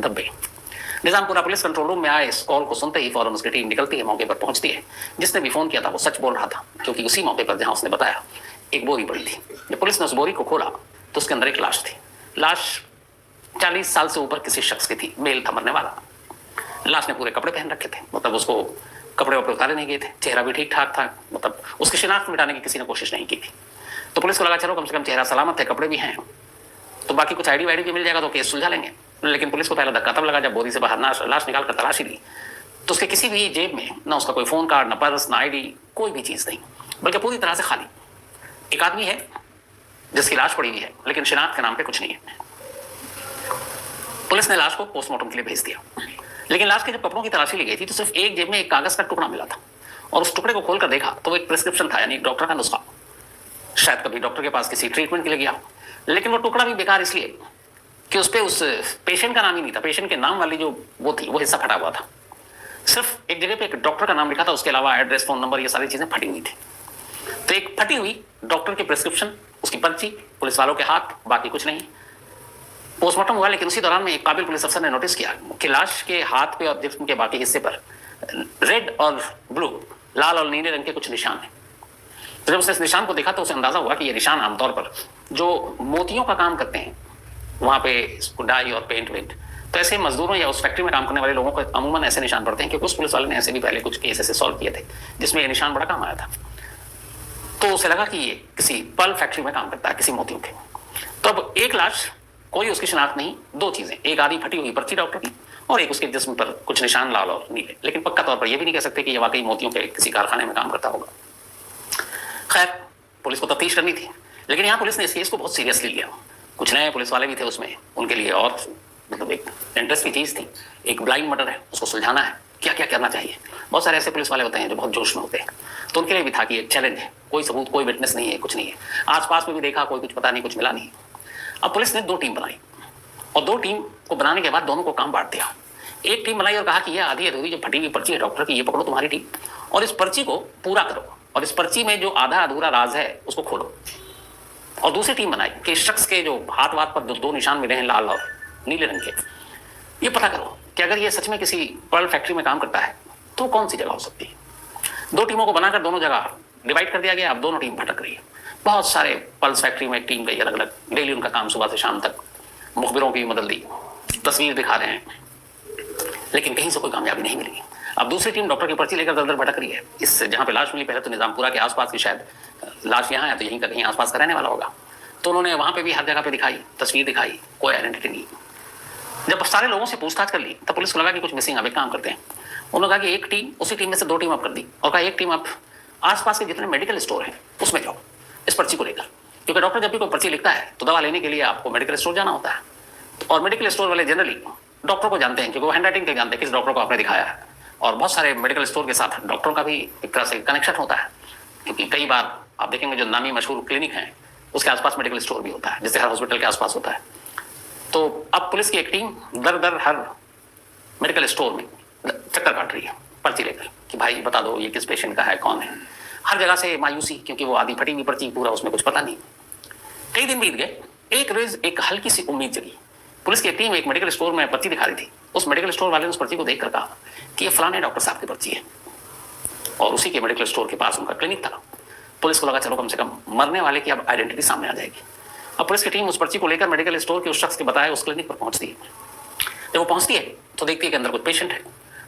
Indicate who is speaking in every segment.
Speaker 1: धब्बे। Nizampura police control room में आए इस कॉल को सुनते ही फौरन उसकी टीम निकलती है, मौके पर पहुंचती है। जिसने भी फोन किया था वो सच बोल रहा था, क्योंकि उसी मौके पर जहां उसने बताया एक बोरी पड़ी थी। जब पुलिस ने उस बोरी को खोला तो उसके अंदर एक लाश थी। लाश 40 साल से ऊपर किसी शख्स की थी, मेल था मरने वाला। लाश ने पूरे कपड़े पहन रखे थे, मतलब उसको कपड़े वपड़े उतारे नहीं गए थे, चेहरा भी ठीक ठाक था, मतलब उसकी शिनाख्त मिटाने की किसी ने कोशिश नहीं की थी। तो पुलिस को लगा चलो कम से कम चेहरा सलामत है, कपड़े भी हैं, तो बाकी कुछ आईडी वाईडी भी मिल जाएगा तो केस सुलझा लेंगे। लेकिन पुलिस को पहला धक्का तब लगा जब बोरी से बाहर लाश निकाल कर तलाशी ली तो उसके किसी भी जेब में ना उसका कोई फोन कार्ड, ना पर्स, ना आईडी, कोई भी चीज नहीं, बल्कि पूरी तरह से खाली। एक आदमी है जिसकी लाश पड़ी हुई है, लेकिन शिनाख्त के नाम पे कुछ नहीं है। पुलिस ने लाश को पोस्टमार्टम के लिए भेज दिया, लेकिन लाश के जब कपड़ों की तलाशी ली गई थी तो सिर्फ एक जेब में एक कागज का टुकड़ा मिला था, और उस टुकड़े को खोलकर देखा तो वो एक प्रिस्क्रिप्शन था, यानी एक डॉक्टर का नुस्खा। शायद कभी डॉक्टर के पास किसी ट्रीटमेंट के लिए गया, लेकिन वो टुकड़ा भी बेकार इसलिए कि उस पे उस पेशेंट का नाम ही नहीं था। पेशेंट के नाम वाली जो वो थी वो हिस्सा फटा हुआ था, सिर्फ एक जगह पे एक डॉक्टर का नाम लिखा था, उसके अलावा एड्रेस, फोन नंबर, ये सारी चीजें फटी हुई थी। तो एक फटी हुई डॉक्टर की प्रिस्क्रिप्शन, उसकी पर्ची, पुलिस वालों के हाथ, बाकी कुछ नहीं। पोस्टमार्टम हुआ, लेकिन उसी दौरान में एक काबिल पुलिस अफसर ने नोटिस किया कि लाश के हाथ पे और जिस्म के बाकी हिस्से पर रेड और ब्लू, लाल और नीले रंग के कुछ निशान हैं। तो जब उसने इस निशान को देखा तो उसे अंदाजा हुआ कि ये निशान आमतौर पर जो मोतियों का काम करते हैं, वहां पे डाई और पेंट वेंट, तो ऐसे मजदूरों या उस फैक्ट्री में काम करने वाले लोगों को अमूमन ऐसे निशान पड़ते हैं, क्योंकि उस पुलिस वाले ने ऐसे भी पहले कुछ केस ऐसे सॉल्व किए थे जिसमें ये निशान बड़ा काम आया था। तो उसे लगा कि ये किसी पर्ल फैक्ट्री में काम करता है, किसी मोतियों के। तो अब एक लाश, कोई उसकी शिनाख्त नहीं, दो चीजें, एक आधी फटी हुई पर्ची डॉक्टर की और एक उसके जिस्म पर कुछ निशान लाल और नीले, लेकिन पक्का तौर पर यह भी नहीं कह सकते कि ये वाकई मोतियों के किसी कारखाने में काम करता होगा। खैर, पुलिस को तफ्तीश करनी थी, लेकिन यहाँ पुलिस ने इस केस को बहुत सीरियसली लिया। कुछ नए पुलिस वाले भी थे उसमें, उनके लिए और मतलब एक इंटरेस्ट की चीज थी। एक ब्लाइंड मर्डर है, उसको सुलझाना है, क्या क्या करना चाहिए। बहुत सारे ऐसे पुलिस वाले होते हैं जो बहुत जोश में होते हैं, तो उनके लिए भी था कि एक चैलेंज है, कोई सबूत, कोई विटनेस नहीं है, कुछ नहीं है, आसपास में भी देखा, कोई कुछ पता नहीं, कुछ मिला नहीं। अब पुलिस ने 2 टीम बनाई, और 2 टीम को बनाने के बाद दोनों को काम बांट दिया। एक टीम बनाई और कहा कि यह आधी अधूरी जो फटी हुई पर्ची है डॉक्टर की, ये पकड़ो तुम्हारी टीम, और इस पर्ची को पूरा करो, और इस पर्ची में जो आधा अधूरा राज है उसको खोलो। और दूसरी टीम बनाई कि इस शख्स के जो हाथ वाथ पर 2 निशान मिले हैं, लाल और नीले रंग के, ये पता करो कि अगर ये सच में किसी पर्ल फैक्ट्री में काम करता है तो कौन सी जगह हो सकती है। 2 टीमों को बनाकर दोनों जगह डिवाइड कर दिया गया। अब दोनों टीम भटक रही है। बहुत सारे पल्स फैक्ट्री में एक टीम गई, अलग अलग, डेली उनका काम सुबह से शाम तक, मुखबिरों की मदद दी, तस्वीर दिखा रहे हैं, लेकिन कहीं से कोई कामयाबी नहीं मिली। अब दूसरी टीम डॉक्टर की पर्ची लेकर दर दर भटक रही है। इस जहाँ पे लाश मिली, पहले तो निजामपुरा के आसपास की, शायद लाश यहाँ है तो यहीं का कहीं आसपास का रहने वाला होगा, तो उन्होंने वहां पे भी हर जगह पे दिखाई, तस्वीर दिखाई, कोई आइडेंटिटी नहीं। जब सारे लोगों से पूछताछ कर ली तब पुलिस को लगा कि कुछ मिसिंग। अब एक काम करते हैं, उन्होंने कहा कि एक टीम, उसी टीम में से 2 टीम अप कर दी, और कहा एक टीम आप आसपास के जितने मेडिकल स्टोर हैं उसमें जाओ इस पर्ची को लेकर, क्योंकि डॉक्टर जब भी कोई पर्ची लिखता है तो दवा लेने के लिए आपको मेडिकल स्टोर जाना होता है, और मेडिकल स्टोर वाले जनरली डॉक्टर को जानते हैं, क्योंकि वो हैंड राइटिंग के जानते हैं किस डॉक्टर को आपने दिखाया है। और बहुत सारे मेडिकल स्टोर के साथ डॉक्टरों का भी एक तरह से कनेक्शन होता है, क्योंकि कई बार आप देखेंगे जो नामी मशहूर क्लिनिक हैं उसके आसपास मेडिकल स्टोर भी होता है, जैसे हर हॉस्पिटल के आसपास होता है। तो अब पुलिस की एक टीम दर दर हर मेडिकल स्टोर में चक्कर काट रही है पर्ची लेकर कि भाई बता दो ये किस पेशेंट का है, कौन है। हर जगह से मायूसी, क्योंकि वो आधी फटी हुई पर्ची, पूरा उसमें कुछ पता नहीं। कई दिन बीत गए, एक रोज एक हल्की सी उम्मीद जगी। पुलिस की टीम एक मेडिकल स्टोर में पर्ची दिखा रही थी। उस मेडिकल स्टोर वाले ने उस पर्ची को देखकर कहा कि ये फलाने डॉक्टर साहब की पर्ची है, और उसी के मेडिकल स्टोर के पास उनका क्लिनिक था। पुलिस को लगा चलो कम से कम मरने वाले की अब आइडेंटिटी सामने आ जाएगी। अब पुलिस की टीम उस पर्ची को लेकर मेडिकल स्टोर के उस शख्स के बताए उस क्लिनिक पर पहुंचती है। जब वो पहुंचती है तो देखती है कि अंदर कुछ पेशेंट है।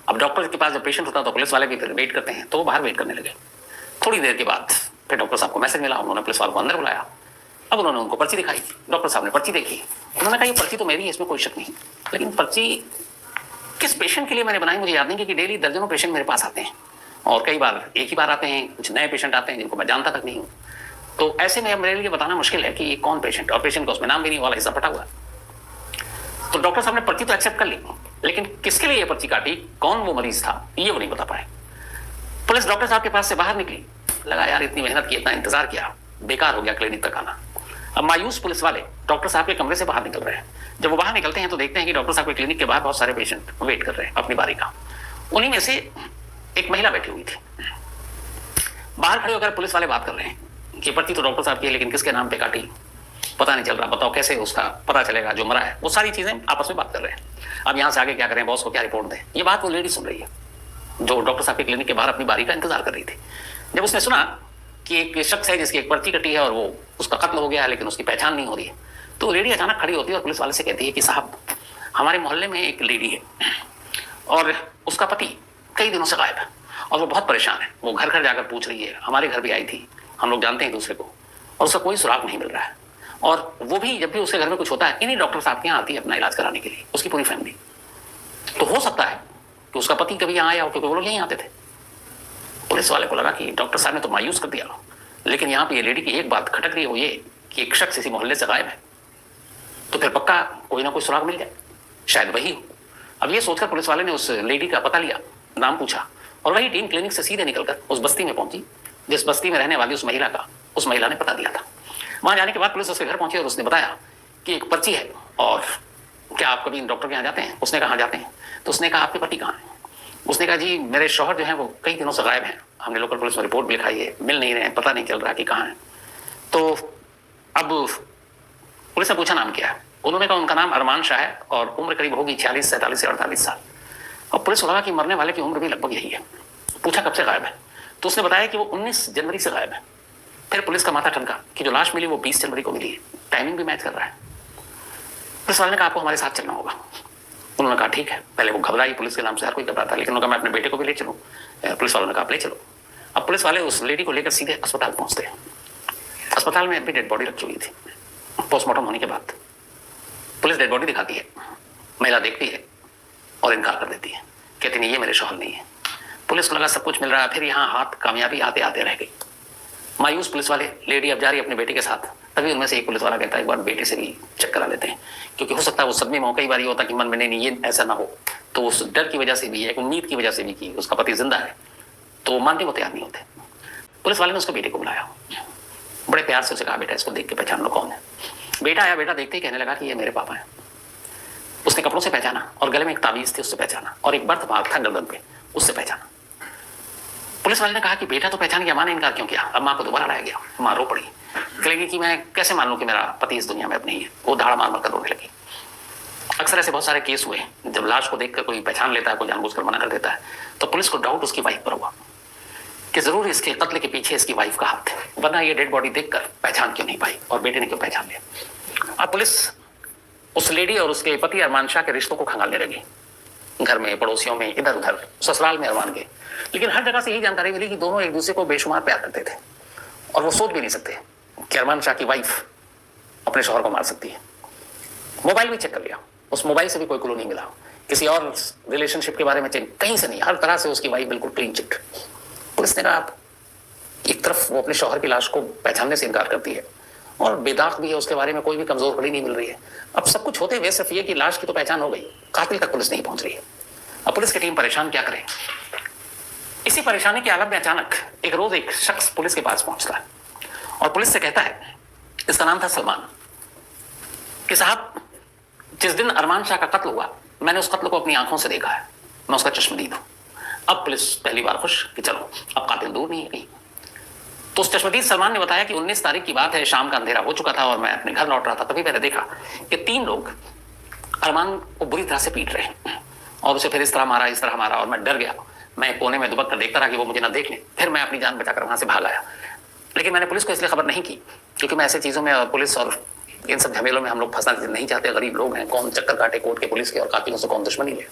Speaker 1: अब डॉक्टर के पास जब पेशेंट होता है तो पुलिस वाले भी फिर वेट करते हैं, तो वो बाहर वेट करने लगे। थोड़ी देर के बाद फिर डॉक्टर साहब को मैसेज मिला, उन्होंने पुलिस वालों को अंदर बुलाया। अब उन्होंने उनको पर्ची दिखाई, डॉक्टर साहब ने पर्ची देखी, उन्होंने कहा ये पर्ची तो मेरी है, इसमें कोई शक नहीं, लेकिन पर्ची किस पेशेंट के लिए मैंने बनाई मुझे याद नहीं, क्योंकि डेली दर्जनों पेशेंट मेरे पास आते हैं, और कई बार एक ही बार आते हैं, कुछ नए पेशेंट आते हैं जिनको मैं जानता तक नहीं हूँ। तो ऐसे में मेरे लिए बताना मुश्किल है कि ये कौन पेशेंट, और पेशेंट का उसमें नाम भी नहीं, वाला हिस्सा फटा हुआ। तो डॉक्टर साहब ने पर्ची तो एक्सेप्ट कर ली, लेकिन किसके लिए ये पर्ची काटी, कौन वो मरीज था, ये वो नहीं बता पाए। पुलिस डॉक्टर साहब के पास से बाहर निकली, लगा यार इतनी मेहनत की, इतना इंतजार किया, बेकार हो गया क्लिनिक तक आना। अब मायूस पुलिस वाले डॉक्टर साहब के कमरे से बाहर निकल रहे हैं। जब वो बाहर निकलते हैं तो देखते हैं कि डॉक्टर साहब के क्लिनिक के बाहर बहुत सारे पेशेंट वेट कर रहे हैं अपनी बारी का। उन्हीं में से एक महिला बैठी हुई थी। बाहर खड़े होकर पुलिस वाले बात कर रहे हैं कि पर्ची तो डॉक्टर साहब की है, लेकिन किसके नाम पे काटी, पता नहीं चल रहा, बताओ कैसे उसका पता चलेगा जो मरा है। वो सारी चीजें आपस में बात कर रहे हैं। अब यहाँ से आगे क्या करें, बॉस को क्या रिपोर्ट दें, ये बात वो लेडी सुन रही है जो डॉक्टर साहब के क्लिनिक के बाहर अपनी बारी का इंतजार कर रही थी। जब उसने सुना कि एक शख्स है जिसकी एक पर्ची कटी है और वो उसका कत्ल हो गया है लेकिन उसकी पहचान नहीं हो रही है, तो लेडी अचानक खड़ी होती है और पुलिस वाले से कहती है कि साहब, हमारे मोहल्ले में एक लेडी है और उसका पति कई दिनों से गायब है और वो बहुत परेशान है। वो घर घर जाकर पूछ रही है, हमारे घर भी आई थी, हम लोग जानते हैं दूसरे को, और उसका कोई सुराग नहीं मिल रहा है। और वो भी जब भी उसके घर में कुछ होता है इन्हीं डॉक्टर साहब के यहाँ आती है अपना इलाज कराने के लिए, उसकी पूरी फैमिली। तो हो सकता है कि उसका पति कभी यहाँ आया हो, क्योंकि वो लोग यहीं आते थे। पुलिस वाले को लगा कि डॉक्टर साहब ने तो मायूस कर दिया, लेकिन यहाँ पे ये लेडी की एक बात खटक रही है, वो ये कि एक शख्स इसी मोहल्ले से गायब है, तो फिर पक्का कोई ना कोई सुराग मिल जाए, शायद वही हो। अब ये सोचकर पुलिस वाले ने उस लेडी का पता लिया, नाम पूछा, और वही टीम क्लिनिक से सीधे निकलकर उस बस्ती में पहुंची जिस बस्ती में रहने वाली उस महिला ने पता दिया था। वहां जाने के बाद पुलिस उसके घर पहुंची और उसने बताया कि एक पर्ची है और क्या आप कभी डॉक्टर के यहाँ जाते हैं? उसने कहा जाते हैं। तो उसने कहा आपके पति कहाँ है? उसने कहा जी मेरे शौहर जो हैं वो कई दिनों से गायब हैं, हमने लोकल पुलिस में रिपोर्ट भी लिखाई है, मिल नहीं रहे हैं, पता नहीं चल रहा कि कहाँ है। तो अब पुलिस ने पूछा नाम क्या है? उन्होंने कहा उनका नाम अरमान शाह है और उम्र करीब होगी 46, 47 से 48 साल। और पुलिस को लगा कि मरने वाले की उम्र भी लगभग यही है। पूछा कब से गायब है? तो उसने बताया कि वो 19 जनवरी से गायब है। फिर पुलिस का माथा ठनका कि जो लाश मिली वो 20 जनवरी को मिली है, टाइमिंग भी मैच कर रहा है। पुलिस वाले ने कहा आपको हमारे साथ चलना होगा। उन्होंने कहा ठीक है। पहले वो घबराई, पुलिस के नाम से हर कोई घबराता, लेकिन उन्होंने कहा मैं अपने बेटे को भी ले चलूँ। पुलिस वालों ने कहा आप ले चलो। अब पुलिस वाले उस लेडी को लेकर सीधे अस्पताल पहुंचते हैं। अस्पताल में अभी डेड बॉडी रखी हुई थी। पोस्टमार्टम होने के बाद पुलिस डेड बॉडी दिखाती है, महिला देखती है और इनकार कर देती है, कहती नहीं ये मेरे शौहर नहीं है। पुलिस को लगा सब कुछ मिल रहा है, फिर यहाँ हाथ कामयाबी आते आते रह गई। मायूस पुलिस वाले, लेडी अब जा रही अपने बेटे के साथ, तभी उनमें से एक पुलिस वाला कहता है एक बार बेटे से भी चेक करा लेते हैं, क्योंकि हो सकता है वो सदमे में कई बार ये होता कि मन में नहीं ये ऐसा ना हो। तो उस डर की वजह से भी, एक उम्मीद की वजह से भी कि उसका पति जिंदा है, तो मानने को तैयार नहीं होते। पुलिस वाले ने उसके बेटे को बुलाया, बड़े प्यार से उसे कहा बेटा इसको देख के पहचान लो कौन है। बेटा आया, बेटा देखते ही कहने लगा कि ये मेरे पापा हैं। उसने कपड़ों से पहचाना और गले में एक ताबीज थी उससे पहचाना और एक बर्थ मार्क था गर्दन पे, उससे पहचाना। पुलिस वाले ने कहा कि बेटा तो पहचान गया, मां ने इनकार क्यों किया? अब मां को दोबारा लाया गया, मां रो पड़ी, कहेगी कि मैं कैसे मान लूं कि मेरा पति इस दुनिया में अब नहीं है। वो धाड़ा मार मार कर रोने लगी। अक्सर ऐसे बहुत सारे केस हुए जब लाश को देखकर कोई पहचान लेता है, कोई जानबूझकर मना कर देता है, तो पुलिस को डाउट उसकी वाइफ पर हुआ कि जरूर इसके कत्ल के पीछे इसकी वाइफ का हाथ है, वरना ये डेड बॉडी देखकर पहचान क्यों नहीं पाई और बेटे ने क्यों पहचान लिया। अब पुलिस उस लेडी और उसके पति अरमान शाह के रिश्तों को खंगालने लगी, घर में, पड़ोसियों में, इधर उधर, ससुराल में अरमान के। लेकिन हर जगह से यही जानकारी मिली कि दोनों एक दूसरे को बेशुमार प्यार करते थे और वो सोच भी नहीं सकते कि अरमान शाह की वाइफ अपने शौहर को मार सकती है। मोबाइल भी चेक कर लिया, उस मोबाइल से भी कोई क्लू नहीं मिला, किसी और रिलेशनशिप के बारे में चेक कहीं से नहीं, हर तरह से उसकी वाइफ बिल्कुल क्लीन चिट। पुलिस ने कहा एक तरफ वो अपने शौहर की लाश को पहचानने से इनकार करती है और बेदाग भी है, उसके बारे में कोई भी कमजोर कड़ी नहीं मिल रही है। अब सब कुछ होते हुए सिर्फ ये कि लाश की तो पहचान हो गई, कातिल तक पुलिस नहीं पहुंच रही है। अब पुलिस की टीम परेशान, क्या करे। इसी परेशानी के आलम में अचानक एक रोज एक शख्स पुलिस के पास पहुंचता है और पुलिस से कहता है, इसका नाम था सलमान, कि साहब जिस दिन अरमान शाह का कत्ल हुआ मैंने उस कत्ल को अपनी आंखों से देखा है, मैं उसका चश्मदीद हूं। अब पुलिस पहली बार खुश कि चलो अब कातिल दूर नहीं है कहीं। तो उस चश्मदीद सलमान ने बताया कि 19 तारीख की बात है, शाम का अंधेरा हो चुका था और मैं अपने घर लौट रहा था, तभी मैंने देखा कि 3 लोग अरमान को बुरी तरह से पीट रहे हैं और उसे फिर इस तरह मारा और मैं डर गया। मैं कोने में दुबक कर देखता रहा कि वो मुझे ना देख ले, फिर मैं अपनी जान बचाकर वहां से भाग आया। लेकिन मैंने पुलिस को इसलिए खबर नहीं की क्योंकि मैं ऐसे चीजों में और पुलिस और इन सब झमेलों में हम लोग फंसना नहीं चाहते। गरीब लोग हैं, कौन चक्कर काटे कोर्ट के पुलिस के और कातिलों से कौन दुश्मनी ले।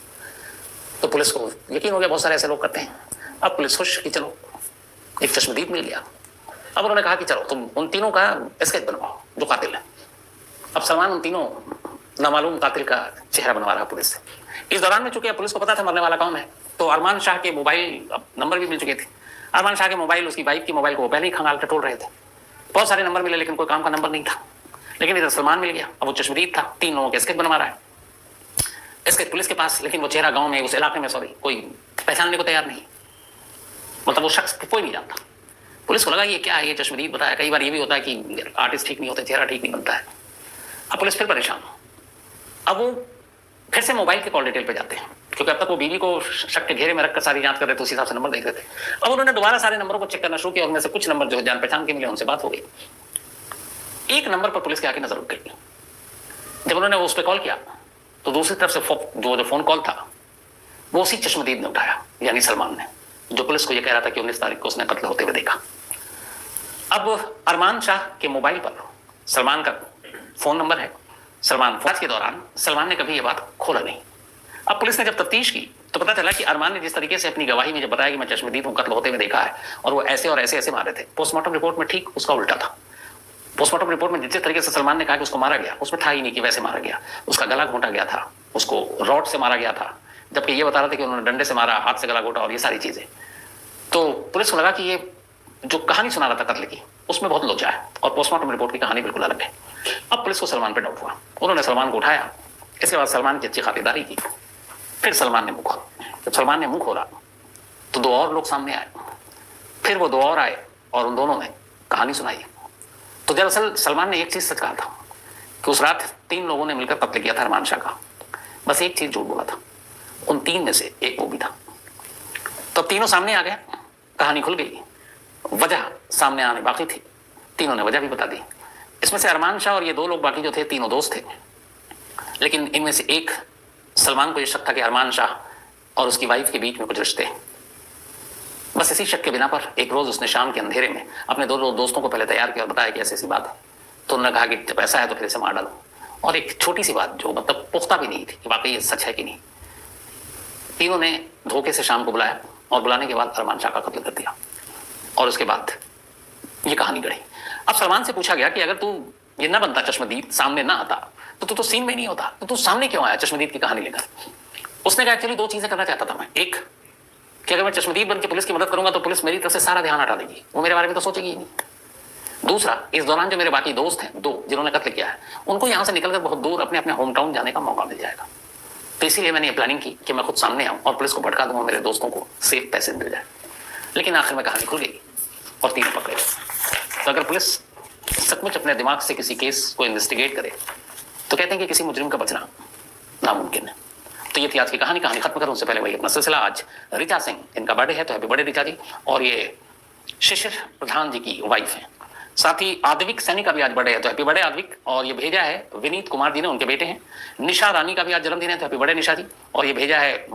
Speaker 1: तो पुलिस को यकीन हो गया, बहुत सारे ऐसे लोग करते हैं। अब पुलिस खुश कि चलो एक चश्मदीद मिल गया। अब उन्होंने कहा कि चलो तुम उन तीनों का स्केच बनवाओ जो कातिल है। अब सलमान उन तीनों नामालूम कातिल का चेहरा बनवा रहा पुलिस से। इस दौरान में चूंकि पुलिस को पता था मरने वाला कौन है, तो अरमान शाह के मोबाइल नंबर भी मिल चुके थे। अरमान शाह के मोबाइल, उसकी वाइफ की मोबाइल को वो पहले ही खंगाल टटोल रहे थे। बहुत सारे नंबर मिले लेकिन कोई काम का नंबर नहीं था। लेकिन इधर सलमान मिल गया, अब वो चश्मदीद था, 3 लोगों के स्केच बनवा रहा है। स्केच पुलिस के पास, लेकिन वो चेहरा गांव में, उस इलाके में कोई पहचानने को तैयार नहीं, मतलब वो शख्स कोई नहीं जानता। पुलिस को लगा ये क्या है, ये चश्मदीद बताया। कई बार ये भी होता है कि आर्टिस्ट ठीक नहीं होते, चेहरा ठीक नहीं बनता है। अब पुलिस फिर परेशान हो। अब वो फिर से मोबाइल के कॉल डिटेल पे जाते हैं क्योंकि अब तक वो बीवी को शक के घेरे में रखकर सारी जांच कर रहे थे, उसी हिसाब से नंबर देख रहे थे। अब उन्होंने दोबारा सारे नंबरों को चेक करना शुरू किया, उनमें से कुछ नंबर जो जान पहचान के मिले, उनसे बात हो गई। एक नंबर पर पुलिस के आके नजर रुक गई। जब उन्होंने उस पर कॉल किया तो दूसरी तरफ से जो फोन कॉल था वो उसी चश्मदीद ने उठाया, यानी सलमान ने, जो पुलिस को यह कह रहा था कि 19 तारीख को उसने कत्ल होते हुए देखा। अब अरमान शाह के मोबाइल पर सलमान का फोन नंबर है। सलमान फोन के दौरान सलमान ने कभी यह बात खोला नहीं। अब पुलिस ने जब तफ्तीश की तो पता चला कि अरमान ने जिस तरीके से अपनी गवाही में जब बताया कि मैं चश्मदीद हूं, कत्ल होते हुए देखा है और वो ऐसे और ऐसे ऐसे मारे थे, पोस्टमार्टम रिपोर्ट में ठीक उसका उल्टा था। पोस्टमार्टम रिपोर्ट में जिस तरीके से सलमान ने कहा कि उसको मारा गया, उसमें था ही नहीं कि वैसे मारा गया। उसका गला घोंटा गया था, उसको रॉड से मारा गया था, जबकि ये बता रहे थे कि उन्होंने डंडे से मारा, हाथ से गला घोटा और ये सारी चीजें। तो पुलिस को लगा कि ये जो कहानी सुना रहा था कत्ल की उसमें बहुत लोचा है और पोस्टमार्टम रिपोर्ट की कहानी बिल्कुल अलग है। अब पुलिस को सलमान पर डाउट हुआ, उन्होंने सलमान को उठाया, इसके बाद सलमान की अच्छी खातिरदारी की। फिर सलमान ने मुंह खोला। जब सलमान ने मुंह खोला तो दो और लोग सामने आए, फिर वो दो और आए और उन दोनों ने कहानी सुनाई। तो दरअसल सलमान ने एक चीज सच कहा था कि उस रात 3 लोगों ने मिलकर कत्ल किया था अरमान शाह का। बस एक चीज झूठ बोला था, उन 3 में से एक वो भी था। तो तीनों सामने आ गए, कहानी खुल गई, वजह सामने आने बाकी थी, तीनों ने वजह भी बता दी। इसमें से अरमान शाह और ये 2 लोग बाकी जो थे, तीनों दोस्त थे, लेकिन इनमें से एक सलमान को यह शक था कि अरमान शाह और उसकी वाइफ के बीच में कुछ रिश्ते हैं। बस इसी शक के बिना पर एक रोज उसने शाम के अंधेरे में अपने 2 दोस्तों को पहले तैयार किया और बताया कि ऐसी ऐसी बात है। तो उन्होंने कहा कि जब ऐसा है तो फिर इसे मार डालो। और एक छोटी सी बात जो मतलब पुख्ता भी नहीं थी कि वाकई ये सच है कि नहीं, तीनों ने धोखे से शाम को बुलाया और बुलाने के बाद अरमान शाह का कत्ल कर दिया और उसके बाद ये कहानी गढ़ी। अब सलमान से पूछा गया कि अगर तू ये ना बनता, चश्मदीद सामने ना आता, तो तू सीन में नहीं होता, तो तू सामने क्यों आया चश्मदीद की कहानी लेकर? उसने कहा एक्चुअली 2 चीजें करना चाहता था मैं। एक कि अगर मैं चश्मदीद बन के पुलिस की मदद करूंगा तो पुलिस मेरी तरफ से सारा ध्यान हटा देगी, वो मेरे बारे में तो सोचेगी ही नहीं। दूसरा, इस दौरान जो मेरे बाकी दोस्त हैं 2 जिन्होंने कत्ल किया है, उनको यहां से निकलकर बहुत दूर अपने अपने होम टाउन जाने का मौका मिल जाएगा। तो इसीलिए मैंने ये प्लानिंग की कि मैं खुद सामने आऊं और पुलिस को भटका दूंगा, मेरे दोस्तों को सेफ पैसे मिल जाए। लेकिन आखिर में कहानी खुल गई और 3 पकड़े गए। तो अगर पुलिस सचमुच अपने दिमाग से किसी केस को इन्वेस्टिगेट करे तो कहते हैं कि किसी मुजरिम का बचना नामुमकिन है। तो ये थी आज की कहानी। कहानी खत्म करूं उससे पहले वही अपना सिलसिला। आज ऋचा सिंह, इनका बर्थडे है, तो हैप्पी बर्थडे ऋचा जी। और ये शिशिर प्रधान जी की वाइफ है। साथ ही आद्विक सैनी का भी आज बर्थडे है, तो हैप्पी बर्थडे आद्विक। और ये भेजा है विनीत कुमार जी ने, उनके बेटे हैं। निशा रानी का भी आज जन्मदिन है, तो हैप्पी बर्थडे निशा जी। और ये भेजा है